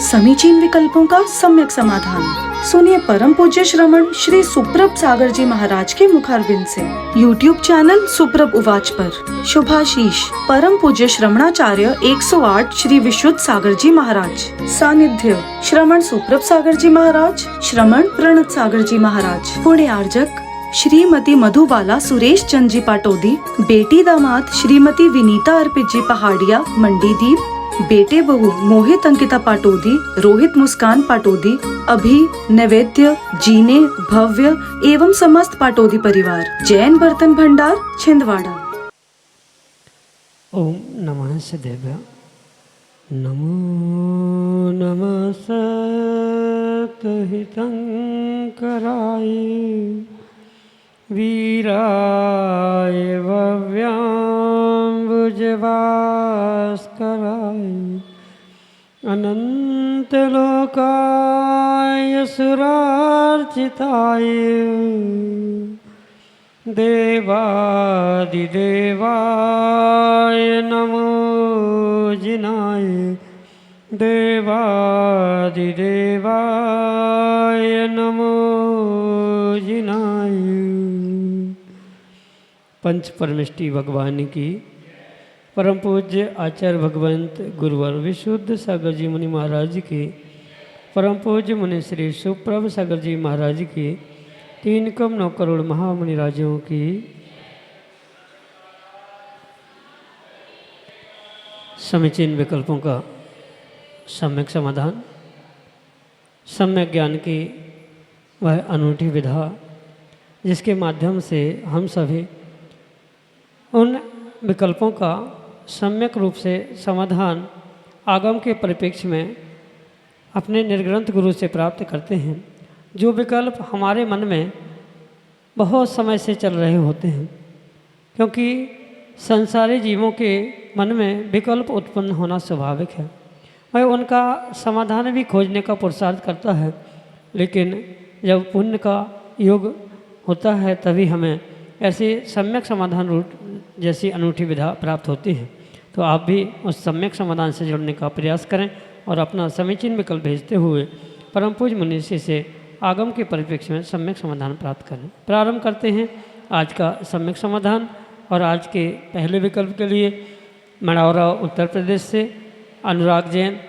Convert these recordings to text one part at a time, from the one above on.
समीचीन विकल्पों का सम्यक समाधान। सुनिए परम पूज्य श्रमण श्री सुप्रभ सागर जी महाराज के मुखारबिंद से YouTube चैनल सुप्रभ उवाच पर शुभाशीष परम पूज्य श्रमणाचार्य 108 श्री विशुद्ध सागर जी महाराज। सानिध्य श्रमण सुप्रभ सागर जी महाराज, श्रमण प्रणत सागर जी महाराज। पुण्य आर्जक श्रीमती मधुबाला सुरेश चंद जी पाटोदी, बेटी दामाद श्रीमती विनीता अर्पित जी पहाड़िया मंडीदीप, बेटे बहू मोहित अंकिता पाटोदी, रोहित मुस्कान पाटोदी, अभी नैवेद्य जीने भव्य एवं समस्त पाटोदी परिवार। जैन बर्तन भंडार छिंदवाड़ा। ओम नमः सिद्धेभ्य। नमो नमः सत्हितंकराय वीराय भव्याम्बुजभास्कराय अनंतलोकाय सुरार्चिताय देवादिदेवाय नमो जिनाय देवादिदेवाय नमो जिनाय। पंच परमेष्टि भगवान की परम पूज्य आचार्य भगवंत गुरुवर विशुद्ध सागर जी मुनि महाराज की परम पूज्य मुनि श्री सुप्रभ सागर जी महाराज की 3,9 करोड़ महामुनि राजों की समीचीन विकल्पों का सम्यक समाधान, सम्यक ज्ञान की वह अनूठी विधा जिसके माध्यम से हम सभी उन विकल्पों का सम्यक रूप से समाधान आगम के परिप्रेक्ष्य में अपने निर्ग्रंथ गुरु से प्राप्त करते हैं। जो विकल्प हमारे मन में बहुत समय से चल रहे होते हैं, क्योंकि संसारी जीवों के मन में विकल्प उत्पन्न होना स्वाभाविक है। वह उनका समाधान भी खोजने का पुरुषार्थ करता है, लेकिन जब पुण्य का योग होता है तभी हमें ऐसे सम्यक समाधान रूट जैसी अनूठी विधा प्राप्त होती है। तो आप भी उस सम्यक समाधान से जुड़ने का प्रयास करें और अपना समीचीन विकल्प भेजते हुए परम पूज्य मुनीषी से आगम के परिप्रेक्ष्य में सम्यक समाधान प्राप्त करें। प्रारंभ करते हैं आज का सम्यक समाधान। और आज के पहले विकल्प के लिए मढ़ौरा उत्तर प्रदेश से अनुराग जैन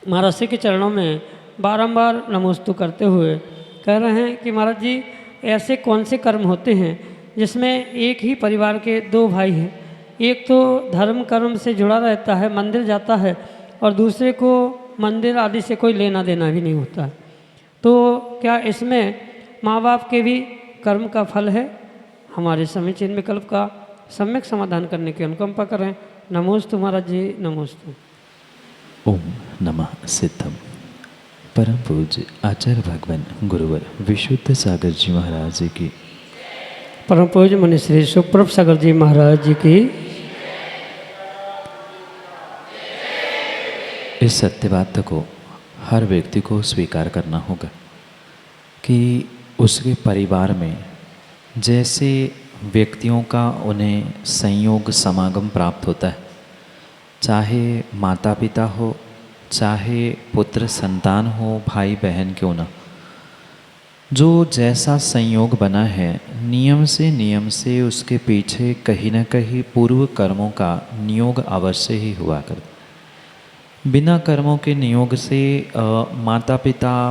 महाराज के चरणों में बारंबार नमोस्तु करते हुए कह रहे हैं कि महाराज जी, ऐसे कौन से कर्म होते हैं जिसमें एक ही परिवार के 2 भाई हैं। एक तो धर्म कर्म से जुड़ा रहता है, मंदिर जाता है, और दूसरे को मंदिर आदि से कोई लेना देना भी नहीं होता है। तो क्या इसमें माँ बाप के भी कर्म का फल है? हमारे समीचीन विकल्प का सम्यक समाधान करने की अनुकंपा करें। नमोस्तु महाराज जी, नमोस्तु। ओम नमः सिद्धम। परम पूज्य आचार्य भगवान गुरुवर विशुद्ध सागर जी महाराज जी की, परम पूज्य मुनि श्री सुप्रभ सागर जी महाराज जी की। इस सत्यवाद को हर व्यक्ति को स्वीकार करना होगा कि उसके परिवार में जैसे व्यक्तियों का उन्हें संयोग समागम प्राप्त होता है, चाहे माता पिता हो, चाहे पुत्र संतान हो, भाई बहन क्यों ना, जो जैसा संयोग बना है नियम से उसके पीछे कहीं न कहीं पूर्व कर्मों का नियोग अवश्य ही हुआ करता। बिना कर्मों के नियोग से माता पिता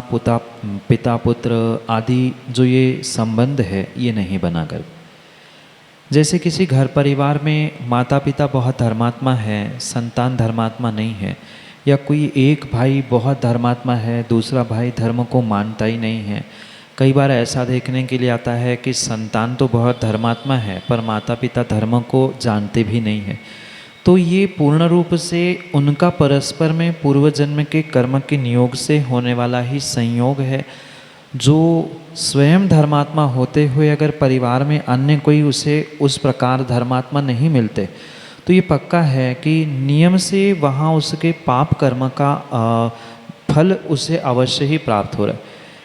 पिता पुत्र आदि जो ये संबंध है ये नहीं बना कर। जैसे किसी घर परिवार में माता पिता बहुत धर्मात्मा है, संतान धर्मात्मा नहीं है, या कोई एक भाई बहुत धर्मात्मा है, दूसरा भाई धर्म को मानता ही नहीं है। कई बार ऐसा देखने के लिए आता है कि संतान तो बहुत धर्मात्मा है पर माता पिता धर्म को जानते भी नहीं है। तो ये पूर्ण रूप से उनका परस्पर में पूर्व जन्म के कर्म के नियोग से होने वाला ही संयोग है। जो स्वयं धर्मात्मा होते हुए अगर परिवार में अन्य कोई उसे उस प्रकार धर्मात्मा नहीं मिलते तो ये पक्का है कि नियम से वहाँ उसके पाप कर्म का फल उसे अवश्य ही प्राप्त हो रहा है।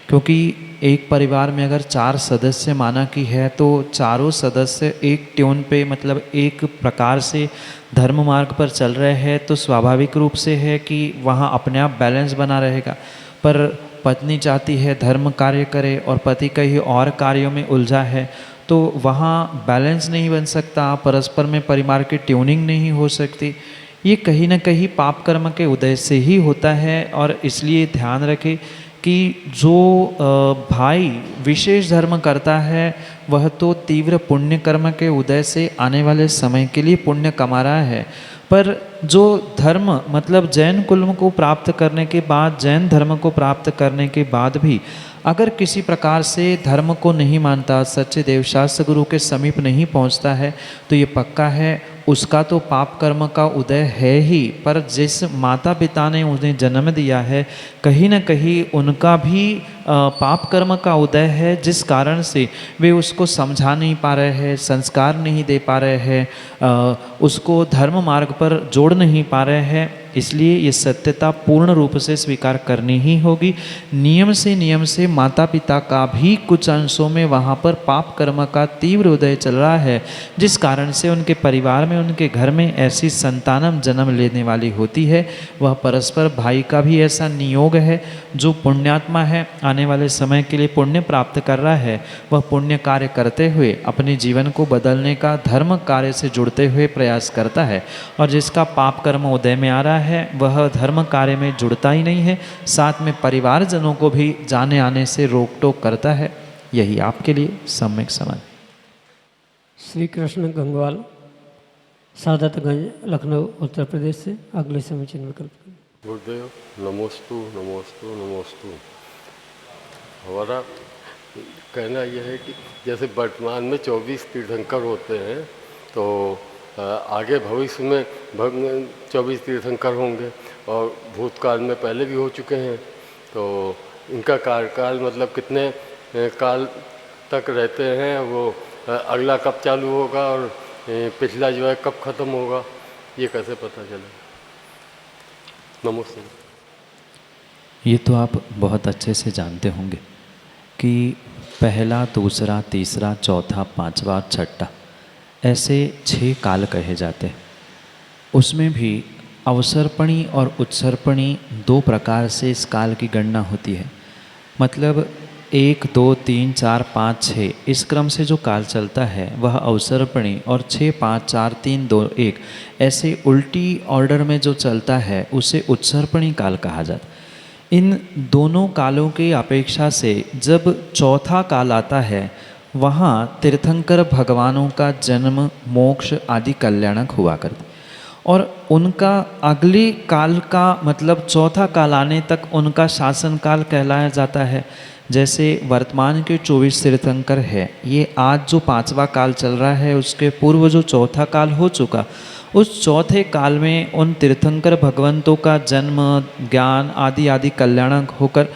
क्योंकि एक परिवार में अगर 4 सदस्य माना कि है तो चारों सदस्य एक ट्यून पे मतलब एक प्रकार से धर्म मार्ग पर चल रहे हैं तो स्वाभाविक रूप से है कि वहाँ अपने आप बैलेंस बना रहेगा। पर पत्नी चाहती है धर्म कार्य करे और पति कहीं और कार्यों में उलझा है तो वहाँ बैलेंस नहीं बन सकता, परस्पर में परिवार की ट्यूनिंग नहीं हो सकती। ये कहीं ना कहीं पाप कर्म के उदय से ही होता है। और इसलिए ध्यान रखें कि जो भाई विशेष धर्म करता है वह तो तीव्र पुण्य कर्म के उदय से आने वाले समय के लिए पुण्य कमा रहा है। पर जो धर्म मतलब जैन कुल को प्राप्त करने के बाद, जैन धर्म को प्राप्त करने के बाद भी अगर किसी प्रकार से धर्म को नहीं मानता, सच्चे देवशास्त्र गुरु के समीप नहीं पहुंचता है तो ये पक्का है उसका तो पाप कर्म का उदय है ही। पर जिस माता पिता ने उन्हें जन्म दिया है कहीं न कहीं उनका भी पाप कर्म का उदय है, जिस कारण से वे उसको समझा नहीं पा रहे हैं, संस्कार नहीं दे पा रहे हैं, उसको धर्म मार्ग पर जोड़ नहीं पा रहे हैं। इसलिए ये सत्यता पूर्ण रूप से स्वीकार करनी ही होगी। नियम से माता पिता का भी कुछ अंशों में वहाँ पर पाप कर्म का तीव्र उदय चल रहा है, जिस कारण से उनके परिवार में, उनके घर में ऐसी संतानम जन्म लेने वाली होती है। वह परस्पर भाई का भी ऐसा नियोग है जो पुण्यात्मा है, आने वाले समय के लिए पुण्य प्राप्त कर रहा है। वह पुण्य कार्य करते हुए अपने जीवन को बदलने का धर्म कार्य से जुड़ते हुए प्रयास करता है, और जिसका पाप कर्म उदय में आ रहा है वह धर्म कार्य में जुड़ता ही नहीं है, साथ में परिवारजनों को भी जाने आने से रोक टोक करता है। यही आपके लिए सम्यक समझ। श्री कृष्ण गंगवाल, सादतगंज, लखनऊ, उत्तर प्रदेश से अगले समीचीन विकल्प। गुरुदेव नमोस्तु नमोस्तु नमोस्तु। हमारा कहना यह है कि जैसे वर्तमान में 24 तीर्थंकर होते हैं तो आगे भविष्य में 24 तीर्थंकर होंगे और भूतकाल में पहले भी हो चुके हैं। तो इनका कार्यकाल मतलब कितने काल तक रहते हैं, वो अगला कब चालू होगा और पिछला जो है कब ख़त्म होगा, ये कैसे पता चलेगा? नमस्ते। ये तो आप बहुत अच्छे से जानते होंगे कि पहला, दूसरा, तीसरा, चौथा, पांचवा और छठा ऐसे 6 काल कहे जाते हैं। उसमें भी अवसर्पणी और उत्सर्पणी 2 प्रकार से इस काल की गणना होती है। मतलब 1, 2, 3, 4, 5, 6 इस क्रम से जो काल चलता है वह अवसर्पणी, और 6, 5, 4, 3, 2, 1 ऐसे उल्टी ऑर्डर में जो चलता है उसे उत्सर्पणी काल कहा जाता है। इन दोनों कालों की अपेक्षा से जब चौथा काल आता है वहाँ तीर्थंकर भगवानों का जन्म, मोक्ष आदि कल्याणक हुआ करते, और उनका अगले काल का मतलब चौथा काल आने तक उनका शासन काल कहलाया जाता है। जैसे वर्तमान के 24 तीर्थंकर है, ये आज जो 5वां काल चल रहा है उसके पूर्व जो चौथा काल हो चुका, उस चौथे काल में उन तीर्थंकर भगवंतों का जन्म, ज्ञान आदि आदि कल्याणक होकर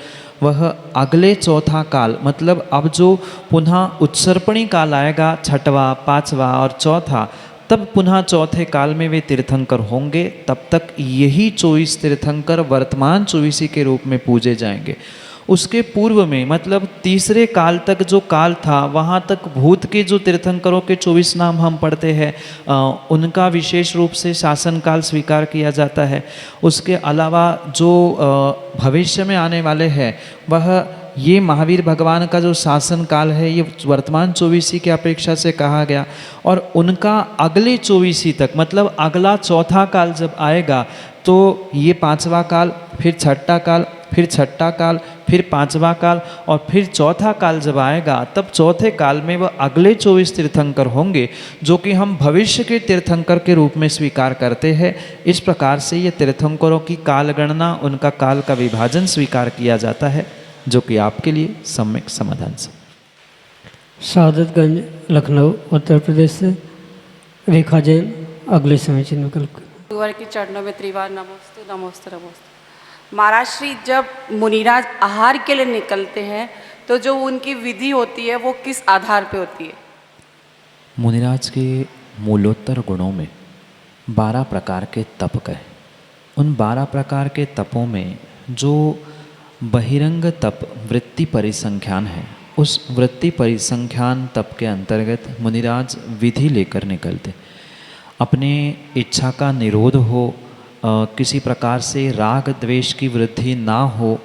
वह अगले चौथा काल मतलब अब जो पुनः उत्सर्पणी काल आएगा, 6वां, 5वां और चौथा, तब पुनः चौथे काल में वे तीर्थंकर होंगे। तब तक यही 24 तीर्थंकर वर्तमान 24 के रूप में पूजे जाएंगे। उसके पूर्व में मतलब तीसरे काल तक जो काल था वहाँ तक भूत के जो तीर्थंकरों के 24 नाम हम पढ़ते हैं उनका विशेष रूप से शासन काल स्वीकार किया जाता है। उसके अलावा जो भविष्य में आने वाले हैं वह ये महावीर भगवान का जो शासन काल है ये वर्तमान 24 की अपेक्षा से कहा गया, और उनका अगले 24 तक मतलब अगला चौथा काल जब आएगा तो ये 5वां काल, फिर छठा काल, फिर छठा काल, फिर 5वां काल और फिर चौथा काल जब आएगा तब चौथे काल में वह अगले 24 तीर्थंकर होंगे जो कि हम भविष्य के तीर्थंकर के रूप में स्वीकार करते हैं। इस प्रकार से ये तीर्थंकरों की काल गणना, उनका काल का विभाजन स्वीकार किया जाता है, जो कि आपके लिए सम्यक समाधान से। सादतगंज, लखनऊ, उत्तर प्रदेश से रेखा जैन, अगले समीचीन विकल्प। गुरुवर के चरणों में त्रिवार नमोस्तु नमोस्तु नमोस्तु। महाराज श्री, जब मुनिराज आहार के लिए निकलते हैं तो जो उनकी विधि होती है वो किस आधार पे होती है? मुनिराज के मूलोत्तर गुणों में 12 प्रकार के तप कहे। उन 12 प्रकार के तपों में जो बहिरंग तप वृत्ति परिसंख्यान है। उस वृत्ति परिसंख्यान तप के अंतर्गत मुनिराज विधि लेकर निकलते। अपने इच्छा का निरोध हो, किसी प्रकार से राग द्वेष की वृद्धि ना हो,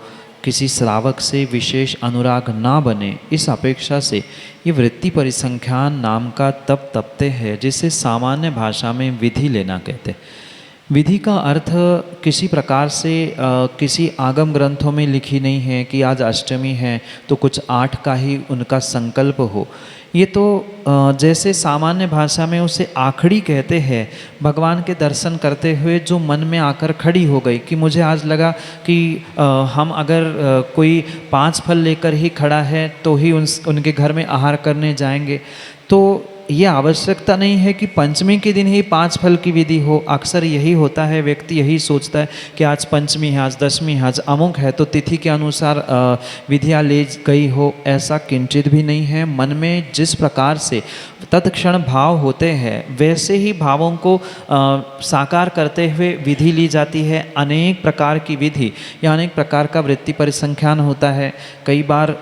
किसी श्रावक से विशेष अनुराग ना बने, इस अपेक्षा से ये वृत्ति परिसंख्यान नाम का तप तपते हैं, जिसे सामान्य भाषा में विधि लेना कहते हैं। विधि का अर्थ किसी प्रकार से किसी आगम ग्रंथों में लिखी नहीं है कि आज अष्टमी है तो कुछ 8 का ही उनका संकल्प हो। ये तो जैसे सामान्य भाषा में उसे आखड़ी कहते हैं। भगवान के दर्शन करते हुए जो मन में आकर खड़ी हो गई कि मुझे आज लगा कि हम अगर कोई 5 फल लेकर ही खड़ा है तो ही उनके घर में आहार करने जाएंगे, तो ये आवश्यकता नहीं है कि पंचमी के दिन ही 5 फल की विधि हो। अक्सर यही होता है, व्यक्ति यही सोचता है कि आज पंचमी है, आज दशमी है, आज अमुक है, तो तिथि के अनुसार विधियाँ ले गई हो। ऐसा किंचित भी नहीं है। मन में जिस प्रकार से तत्क्षण भाव होते हैं वैसे ही भावों को साकार करते हुए विधि ली जाती है। अनेक प्रकार की विधि या अनेक प्रकार का वृत्ति परिसंख्यान होता है। कई बार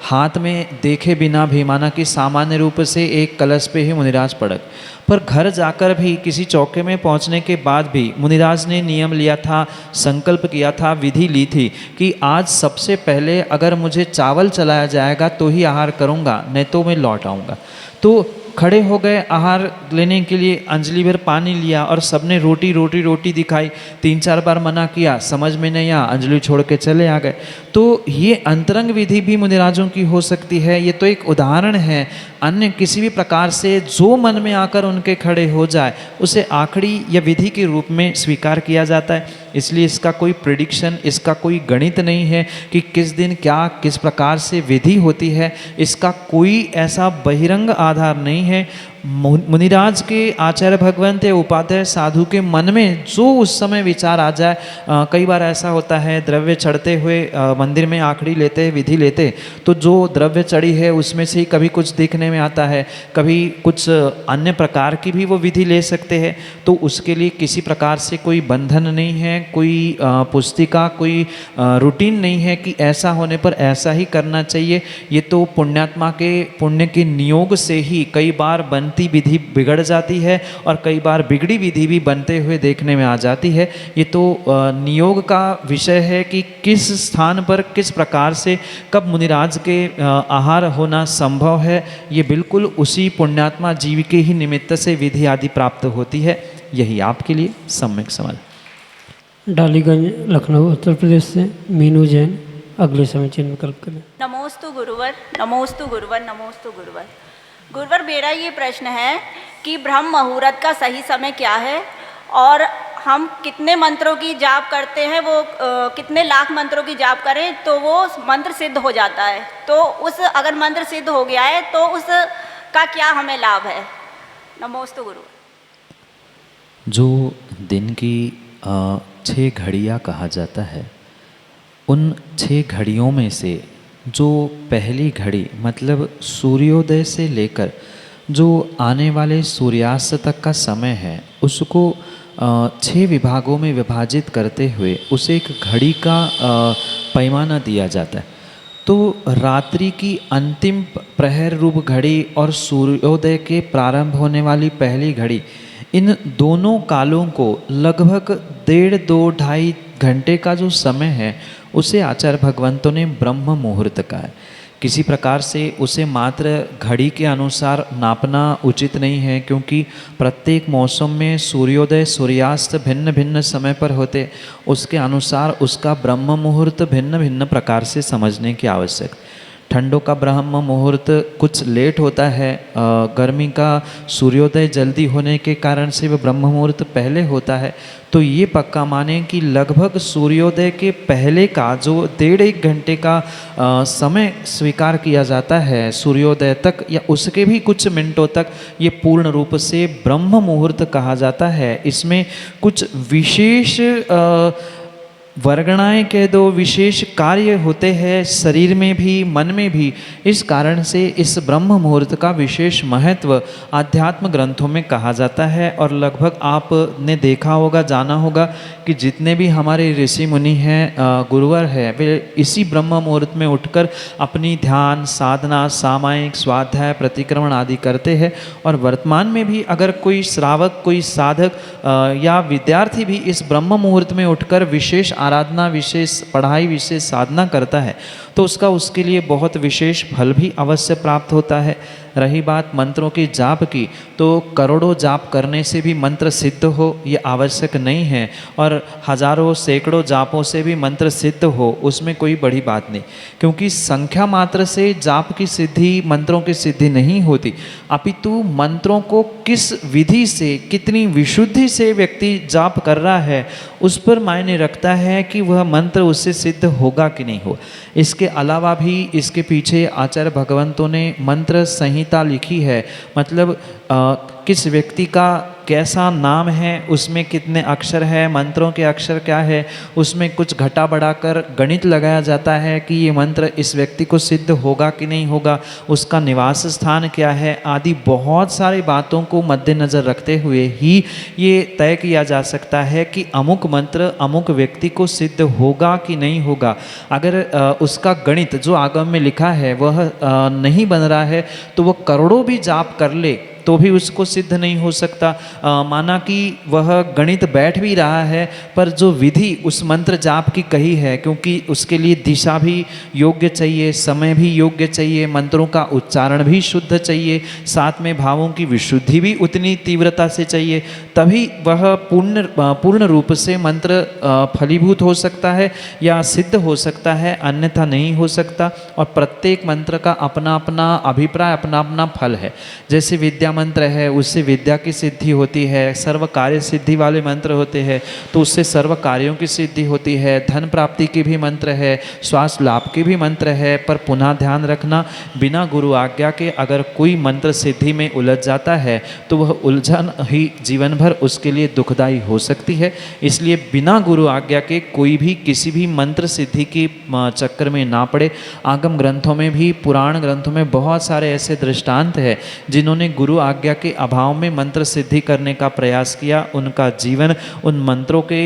हाथ में देखे बिना भी, माना कि सामान्य रूप से एक कलश पे ही मुनिराज पड़क, पर घर जाकर भी किसी चौके में पहुंचने के बाद भी मुनिराज ने नियम लिया था, संकल्प किया था, विधि ली थी कि आज सबसे पहले अगर मुझे चावल चलाया जाएगा तो ही आहार करूंगा, नहीं तो मैं लौट आऊँगा। तो खड़े हो गए आहार लेने के लिए, अंजलि भर पानी लिया और सबने रोटी रोटी रोटी दिखाई। 3-4 बार मना किया, समझ में नहीं आया, अंजलि छोड़ के चले आ गए। तो ये अंतरंग विधि भी मुनिराजों की हो सकती है। ये तो एक उदाहरण है। अन्य किसी भी प्रकार से जो मन में आकर उनके खड़े हो जाए उसे आखड़ी या विधि के रूप में स्वीकार किया जाता है। इसलिए इसका कोई प्रेडिक्शन, इसका कोई गणित नहीं है कि किस दिन क्या किस प्रकार से विधि होती है। इसका कोई ऐसा बहिरंग आधार नहीं है। मुनिराज के आचार्य भगवंत या उपाध्याय साधु के मन में जो उस समय विचार आ जाए। कई बार ऐसा होता है, द्रव्य चढ़ते हुए मंदिर में आखड़ी लेते, विधि लेते, तो जो द्रव्य चढ़ी है उसमें से ही कभी कुछ देखने में आता है, कभी कुछ अन्य प्रकार की भी वो विधि ले सकते हैं। तो उसके लिए किसी प्रकार से कोई बंधन नहीं है, कोई पुस्तिका, कोई रूटीन नहीं है कि ऐसा होने पर ऐसा ही करना चाहिए। ये तो पुण्यात्मा के पुण्य के नियोग से ही कई बार बनती विधि बिगड़ जाती है और कई बार बिगड़ी विधि भी बनते हुए देखने में आ जाती है। ये तो नियोग का विषय है कि किस स्थान पर किस प्रकार से कब मुनिराज के आहार होना संभव है। ये बिल्कुल उसी पुण्यात्मा जीव के ही निमित्त से विधि आदि प्राप्त होती है। यही आपके लिए सम्यक समाधान। डालीगंज लखनऊ उत्तर प्रदेश से मीनू जैन अगले समीचीन विकल्प करें। नमोस्तु गुरुवर, नमोस्तु गुरुवर, नमोस्तु गुरुवर। गुरुवर, मेरा ये प्रश्न है कि ब्रह्म मुहूर्त का सही समय क्या है और हम कितने मंत्रों की जाप करते हैं, वो कितने लाख मंत्रों की जाप करें तो वो मंत्र सिद्ध हो जाता है। तो उस अगर मंत्र सिद्ध हो गया है तो उसका क्या हमें लाभ है? नमोस्तु गुरुवर। जो दिन की 6 घड़ियाँ कहा जाता है, उन 6 घड़ियों में से जो पहली घड़ी मतलब सूर्योदय से लेकर जो आने वाले सूर्यास्त तक का समय है, उसको 6 विभागों में विभाजित करते हुए उसे एक घड़ी का पैमाना दिया जाता है। तो रात्रि की अंतिम प्रहर रूप घड़ी और सूर्योदय के प्रारंभ होने वाली पहली घड़ी, इन दोनों कालों को लगभग 1.5-2-2.5 घंटे का जो समय है उसे आचार्य भगवंतों ने ब्रह्म मुहूर्त कहा है। किसी प्रकार से उसे मात्र घड़ी के अनुसार नापना उचित नहीं है, क्योंकि प्रत्येक मौसम में सूर्योदय सूर्यास्त भिन्न भिन्न समय पर होते, उसके अनुसार उसका ब्रह्म मुहूर्त भिन्न भिन्न प्रकार से समझने की आवश्यक। ठंडों का ब्रह्म मुहूर्त कुछ लेट होता है, गर्मी का सूर्योदय जल्दी होने के कारण से वह ब्रह्म मुहूर्त पहले होता है। तो ये पक्का माने कि लगभग सूर्योदय के पहले का जो 1.5 घंटे का समय स्वीकार किया जाता है सूर्योदय तक या उसके भी कुछ मिनटों तक, ये पूर्ण रूप से ब्रह्म मुहूर्त कहा जाता है। इसमें कुछ विशेष वर्गणाएं के दो विशेष कार्य होते हैं शरीर में भी मन में भी। इस कारण से इस ब्रह्म मुहूर्त का विशेष महत्व आध्यात्म ग्रंथों में कहा जाता है। और लगभग आपने देखा होगा, जाना होगा कि जितने भी हमारे ऋषि मुनि हैं, गुरुवर हैं, वे इसी ब्रह्म मुहूर्त में उठकर अपनी ध्यान साधना सामायिक स्वाध्याय प्रतिक्रमण आदि करते हैं। और वर्तमान में भी अगर कोई श्रावक कोई साधक या विद्यार्थी भी इस ब्रह्म मुहूर्त में उठकर विशेष आराधना विशेष पढ़ाई विशेष साधना करता है तो उसके लिए बहुत विशेष फल भी अवश्य प्राप्त होता है। रही बात मंत्रों की जाप की, तो करोड़ों जाप करने से भी मंत्र सिद्ध हो ये आवश्यक नहीं है, और हजारों सैकड़ों जापों से भी मंत्र सिद्ध हो उसमें कोई बड़ी बात नहीं, क्योंकि संख्या मात्र से जाप की सिद्धि मंत्रों की सिद्धि नहीं होती, अपितु मंत्रों को किस विधि से कितनी विशुद्धि से व्यक्ति जाप कर रहा है उस पर मायने रखता है कि वह मंत्र उससे सिद्ध होगा कि नहीं होगा। इसके अलावा भी इसके पीछे आचार्य भगवंतों ने मंत्र संहिता लिखी है, मतलब किस व्यक्ति का कैसा नाम है, उसमें कितने अक्षर है, मंत्रों के अक्षर क्या है, उसमें कुछ घटा बढ़ाकर गणित लगाया जाता है कि ये मंत्र इस व्यक्ति को सिद्ध होगा कि नहीं होगा, उसका निवास स्थान क्या है आदि बहुत सारी बातों को मद्देनज़र रखते हुए ही ये तय किया जा सकता है कि अमुक मंत्र अमुक व्यक्ति को सिद्ध होगा कि नहीं होगा। अगर उसका गणित जो आगम में लिखा है वह नहीं बन रहा है तो वह करोड़ों भी जाप कर ले तो भी उसको सिद्ध नहीं हो सकता। माना कि वह गणित बैठ भी रहा है पर जो विधि उस मंत्र जाप की कही है, क्योंकि उसके लिए दिशा भी योग्य चाहिए, समय भी योग्य चाहिए, मंत्रों का उच्चारण भी शुद्ध चाहिए, साथ में भावों की विशुद्धि भी उतनी तीव्रता से चाहिए, तभी वह पूर्ण रूप से मंत्र फलीभूत हो सकता है या सिद्ध हो सकता है, अन्यथा नहीं हो सकता। और प्रत्येक मंत्र का अपना अपना अभिप्राय अपना अपना फल है। जैसे विद्या मंत्र है उससे विद्या की सिद्धि होती है, सर्व कार्य सिद्धि वाले मंत्र होते हैं तो उससे सर्व कार्यों की सिद्धि होती है, धन प्राप्ति की भी मंत्र है, स्वास्थ्य लाभ की भी मंत्र है। पर पुनः ध्यान रखना, बिना गुरु आज्ञा के अगर कोई मंत्र सिद्धि में उलझ जाता है तो वह उलझन ही जीवन भर उसके लिए दुखदायी हो सकती है। इसलिए बिना गुरु आज्ञा के कोई भी किसी भी मंत्र सिद्धि की चक्कर में ना पड़े। आगम ग्रंथों में भी पुराण ग्रंथों में बहुत सारे ऐसे दृष्टांत हैं जिन्होंने गुरु आज्ञा के अभाव में मंत्र सिद्धि करने का प्रयास किया, उनका जीवन उन मंत्रों के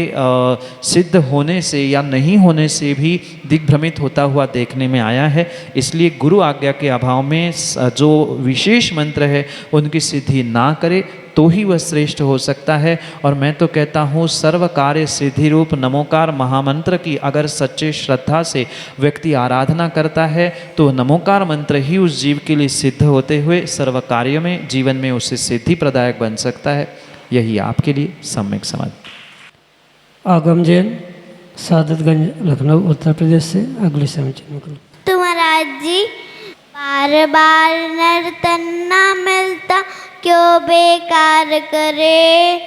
सिद्ध होने से या नहीं होने से भी दिग्भ्रमित होता हुआ देखने में आया है। इसलिए गुरु आज्ञा के अभाव में जो विशेष मंत्र है उनकी सिद्धि ना करे तो ही वह श्रेष्ठ हो सकता है। और मैं तो कहता हूँ सर्व कार्य सिद्धि रूप नमोकार महामंत्र की अगर सच्चे श्रद्धा से व्यक्ति आराधना करता है तो नमोकार मंत्र ही उस जीव के लिए सिद्ध होते हुए सर्व कार्य में जीवन में उसे सिद्धि प्रदायक बन सकता है। यही आपके लिए सम्यक समाधि। आगम जैन, सादतगंज, लखनऊ, उत्तर प्रदेश से अगले समीचीन में करूँ। तो महाराज जी, बार बार नर्तन ना मिलता क्यों बेकार करे,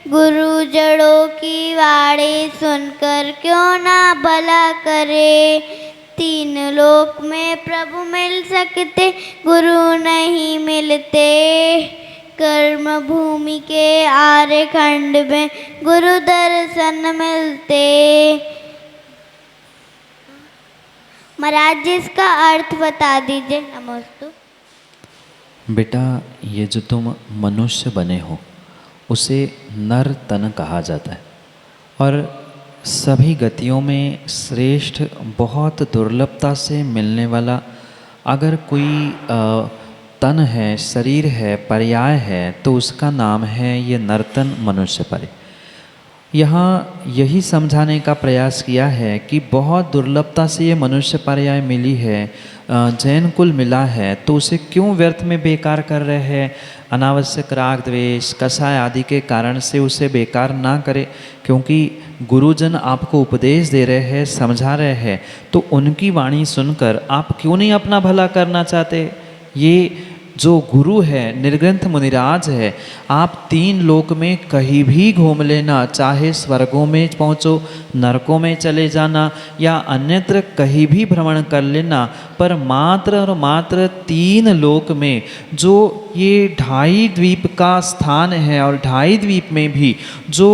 गुरु जड़ों की वाणी सुनकर क्यों ना भला करे, तीन लोक में प्रभु मिल सकते गुरु नहीं मिलते, कर्म भूमि के आर्यखंड में गुरु दर्शन मिलते। महाराज जी इसका अर्थ बता दीजिए। नमोस्तु। बेटा, ये जो तुम मनुष्य बने हो उसे नर तन कहा जाता है, और सभी गतियों में श्रेष्ठ बहुत दुर्लभता से मिलने वाला अगर कोई तन है, शरीर है, पर्याय है तो उसका नाम है ये नर्तन मनुष्य पर्याय। यहाँ यही समझाने का प्रयास किया है कि बहुत दुर्लभता से ये मनुष्य पर्याय मिली है, जैन कुल मिला है, तो उसे क्यों व्यर्थ में बेकार कर रहे हैं। अनावश्यक राग द्वेष कषाय आदि के कारण से उसे बेकार ना करें, क्योंकि गुरुजन आपको उपदेश दे रहे हैं, समझा रहे हैं, तो उनकी वाणी सुनकर आप क्यों नहीं अपना भला करना चाहते। ये जो गुरु है, निर्ग्रंथ मुनिराज है, आप तीन लोक में कहीं भी घूम लेना, चाहे स्वर्गों में पहुँचो, नरकों में चले जाना या अन्यत्र कहीं भी भ्रमण कर लेना, पर मात्र और मात्र तीन लोक में जो ये 2.5 द्वीप का स्थान है और 2.5 द्वीप में भी जो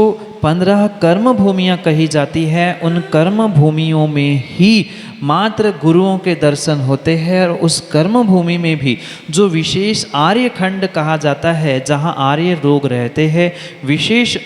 15 कर्म भूमियाँ कही जाती है, उन कर्म भूमियों में ही मात्र गुरुओं के दर्शन होते हैं। और उस कर्म भूमि में भी जो विशेष आर्य खंड कहा जाता है, जहाँ आर्य लोग रहते हैं, विशेष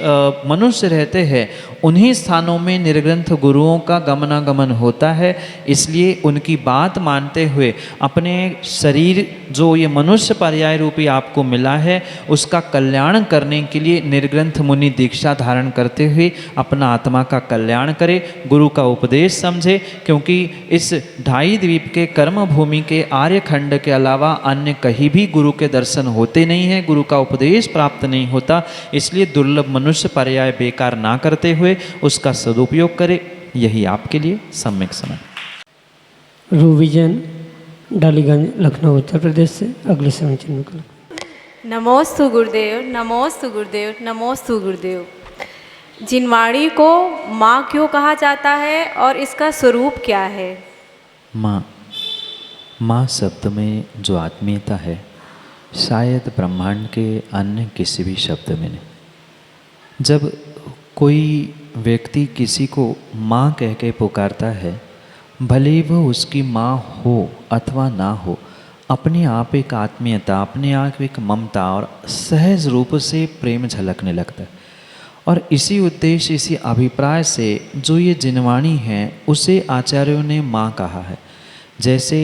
मनुष्य रहते हैं, उन्हीं स्थानों में निर्ग्रंथ गुरुओं का गमनागमन होता है। इसलिए उनकी बात मानते हुए अपने शरीर जो ये मनुष्य पर्याय रूपी आपको मिला है, उसका कल्याण करने के लिए निर्ग्रंथ मुनि दीक्षा धारण करते हुए अपना आत्मा का कल्याण करे, गुरु का उपदेश समझे। क्योंकि इस ढाई द्वीप के कर्म भूमि के आर्य खंड के अलावा अन्य कहीं भी गुरु के दर्शन होते नहीं हैं, गुरु का उपदेश प्राप्त नहीं होता। इसलिए दुर्लभ मनुष्य पर्याय बेकार ना करते हुए उसका सदुपयोग करे। यही आपके लिए सम्यक समय। रूविजन डालीगंज लखनऊ उत्तर प्रदेश से अगले समय चिन्ह को। नमोस्तु गुरुदेव, नमोस्तु गुरुदेव, नमोस्तु गुरुदेव। जिनवाणी को माँ क्यों कहा जाता है और इसका स्वरूप क्या है? माँ शब्द में जो आत्मीयता है, शायद ब्रह्मांड के अन्य किसी भी शब्द में नहीं। जब कोई व्यक्ति किसी को माँ कह के पुकारता है, भले वह उसकी माँ हो अथवा ना हो, अपने आप एक आत्मीयता, अपने आप एक ममता और सहज रूप से प्रेम झलकने लगता है। और इसी उद्देश्य, इसी अभिप्राय से जो ये जिनवाणी है, उसे आचार्यों ने माँ कहा है। जैसे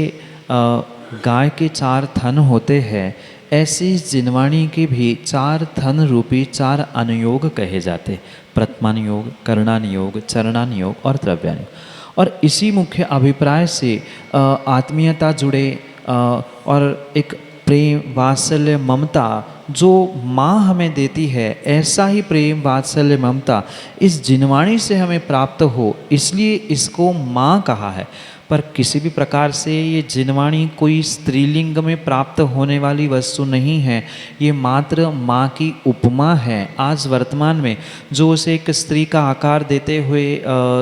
गाय के 4 थन होते हैं, ऐसे इस जिनवाणी के भी 4 थन रूपी 4 अनुयोग कहे जाते, प्रथमान योग, करणान योग, चरणान योग और द्रव्यान योग। और इसी मुख्य अभिप्राय से आत्मीयता जुड़े और एक प्रेम, वात्सल्य, ममता जो माँ हमें देती है, ऐसा ही प्रेम, वात्सल्य, ममता इस जिनवाणी से हमें प्राप्त हो, इसलिए इसको माँ कहा है। पर किसी भी प्रकार से ये जिनवाणी कोई स्त्रीलिंग में प्राप्त होने वाली वस्तु नहीं है, ये मात्र माँ की उपमा है। आज वर्तमान में जो उसे एक स्त्री का आकार देते हुए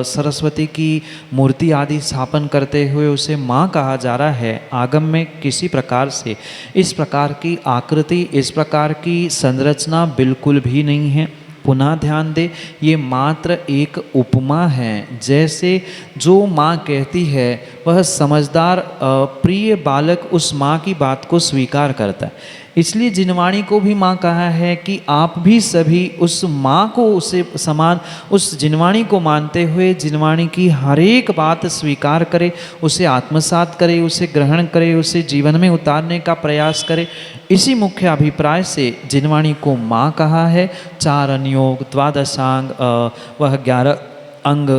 सरस्वती की मूर्ति आदि स्थापन करते हुए उसे माँ कहा जा रहा है, आगम में किसी प्रकार से इस प्रकार की आकृति, इस प्रकार की संरचना बिल्कुल भी नहीं है। पुनः ध्यान दे, ये मात्र एक उपमा है। जैसे जो माँ कहती है, वह समझदार प्रिय बालक उस माँ की बात को स्वीकार करता है। इसलिए जिनवाणी को भी माँ कहा है कि आप भी सभी उस माँ को, उसे समान उस जिनवाणी को मानते हुए जिनवाणी की हर एक बात स्वीकार करें, उसे आत्मसात करें, उसे ग्रहण करें, उसे जीवन में उतारने का प्रयास करें। इसी मुख्य अभिप्राय से जिनवाणी को माँ कहा है। 4 अनुयोग, 12 अंग, वह 11 अंग,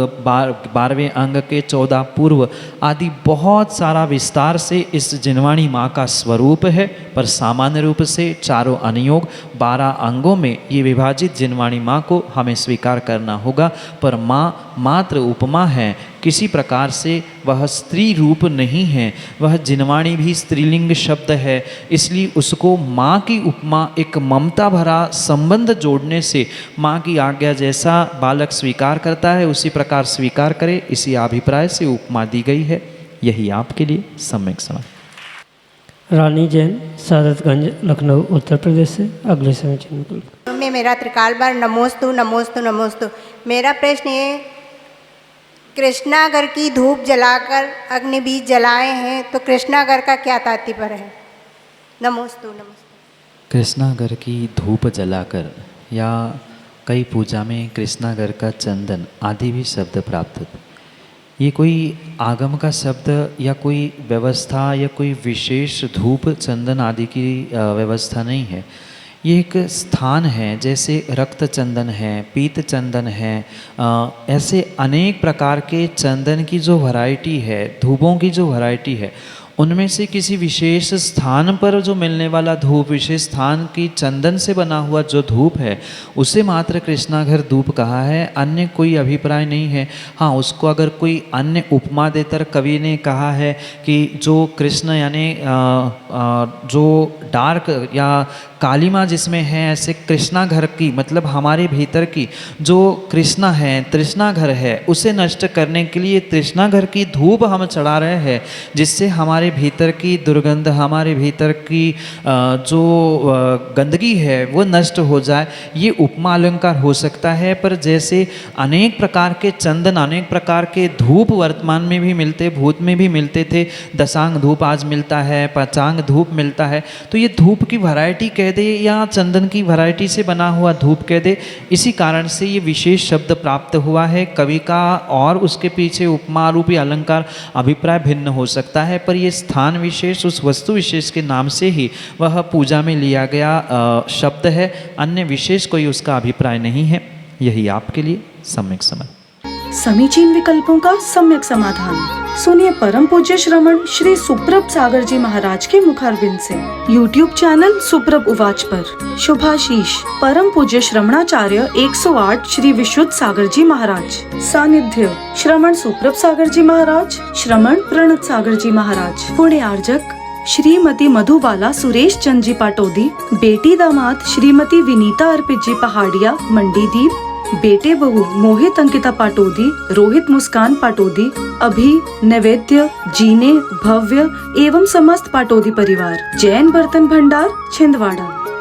12वें अंग के 14 पूर्व आदि बहुत सारा विस्तार से इस जिनवाणी माँ का स्वरूप है। पर सामान्य रूप से 4 अनुयोग, 12 अंगों में ये विभाजित जिनवाणी माँ को हमें स्वीकार करना होगा। पर माँ मात्र उपमा है, किसी प्रकार से वह स्त्री रूप नहीं है। वह जिनवाणी भी स्त्रीलिंग शब्द है, इसलिए उसको माँ की उपमा, एक ममता भरा संबंध जोड़ने से माँ की आज्ञा जैसा बालक स्वीकार करता है, उसी प्रकार स्वीकार करे। इसी अभिप्राय से उपमा दी गई है। यही आपके लिए सम्यक समय। रानी जैन सादतगंज लखनऊ उत्तर प्रदेश से अगले समय चिन्ह को। में मेरा त्रिकाल बार नमोस्तु नमोस्तु नमोस्तु। मेरा प्रश्न ये, कृष्णागर की धूप जलाकर अग्नि बीज जलाए हैं, तो कृष्णागर का क्या तात्पर्य है? नमोस्तु नमोस्तु। कृष्णागर की धूप जलाकर या कई पूजा में कृष्णागर का चंदन आदि भी शब्द प्राप्त होते। ये कोई आगम का शब्द या कोई व्यवस्था या कोई विशेष धूप चंदन आदि की व्यवस्था नहीं है। ये एक स्थान है। जैसे रक्त चंदन है, पीत चंदन है, ऐसे अनेक प्रकार के चंदन की जो वैरायटी है, धूपों की जो वैरायटी है, उनमें से किसी विशेष स्थान पर जो मिलने वाला धूप, विशेष स्थान की चंदन से बना हुआ जो धूप है, उसे मात्र कृष्णागर धूप कहा है। अन्य कोई अभिप्राय नहीं है। हाँ, उसको अगर कोई अन्य उपमा देकर कवि ने कहा है कि जो कृष्ण यानी जो डार्क या काली माँ जिसमें है, ऐसे कृष्णा घर की मतलब हमारे भीतर की जो कृष्णा है, तृष्णा घर है, उसे नष्ट करने के लिए तृष्णा घर की धूप हम चढ़ा रहे हैं, जिससे हमारे भीतर की दुर्गंध, हमारे भीतर की जो गंदगी है वो नष्ट हो जाए। ये उपमा अलंकार हो सकता है। पर जैसे अनेक प्रकार के चंदन, अनेक प्रकार के धूप वर्तमान में भी मिलते, भूत में भी मिलते थे, दशांग धूप आज मिलता है, पंचांग धूप मिलता है, तो ये धूप की वैरायटी कह दे या चंदन की वैरायटी से बना हुआ धूप कह दे, इसी कारण से ये विशेष शब्द प्राप्त हुआ है कवि का। और उसके पीछे उपमा रूपी अलंकार अभिप्राय भिन्न हो सकता है, पर ये स्थान विशेष उस वस्तु विशेष के नाम से ही वह पूजा में लिया गया शब्द है, अन्य विशेष कोई उसका अभिप्राय नहीं है। यही आपके लिए सम्यक समझ। समीचीन विकल्पों का सम्यक समाधान सुनिए परम पूज्य श्रमण श्री सुप्रभ सागर जी महाराज के मुखारविंद से। YouTube चैनल सुप्रभ उवाच पर शुभाशीष परम पूज्य श्रमणाचार्य 108 श्री विशुद्ध सागर जी महाराज। सानिध्य श्रमण सुप्रभ सागर जी महाराज, श्रमण प्रणत सागर जी महाराज। पुण्य आर्जक श्रीमती मधुबाला सुरेश चंद जी पाटोदी, बेटी दामाद श्रीमती विनीता अर्पित जी पहाड़िया मंडीदीप, बेटे बहू मोहित अंकिता पाटोदी, रोहित मुस्कान पाटोदी, अभी नैवेद्य जीने भव्य एवं समस्त पाटोदी परिवार, जैन बर्तन भंडार छिंदवाड़ा।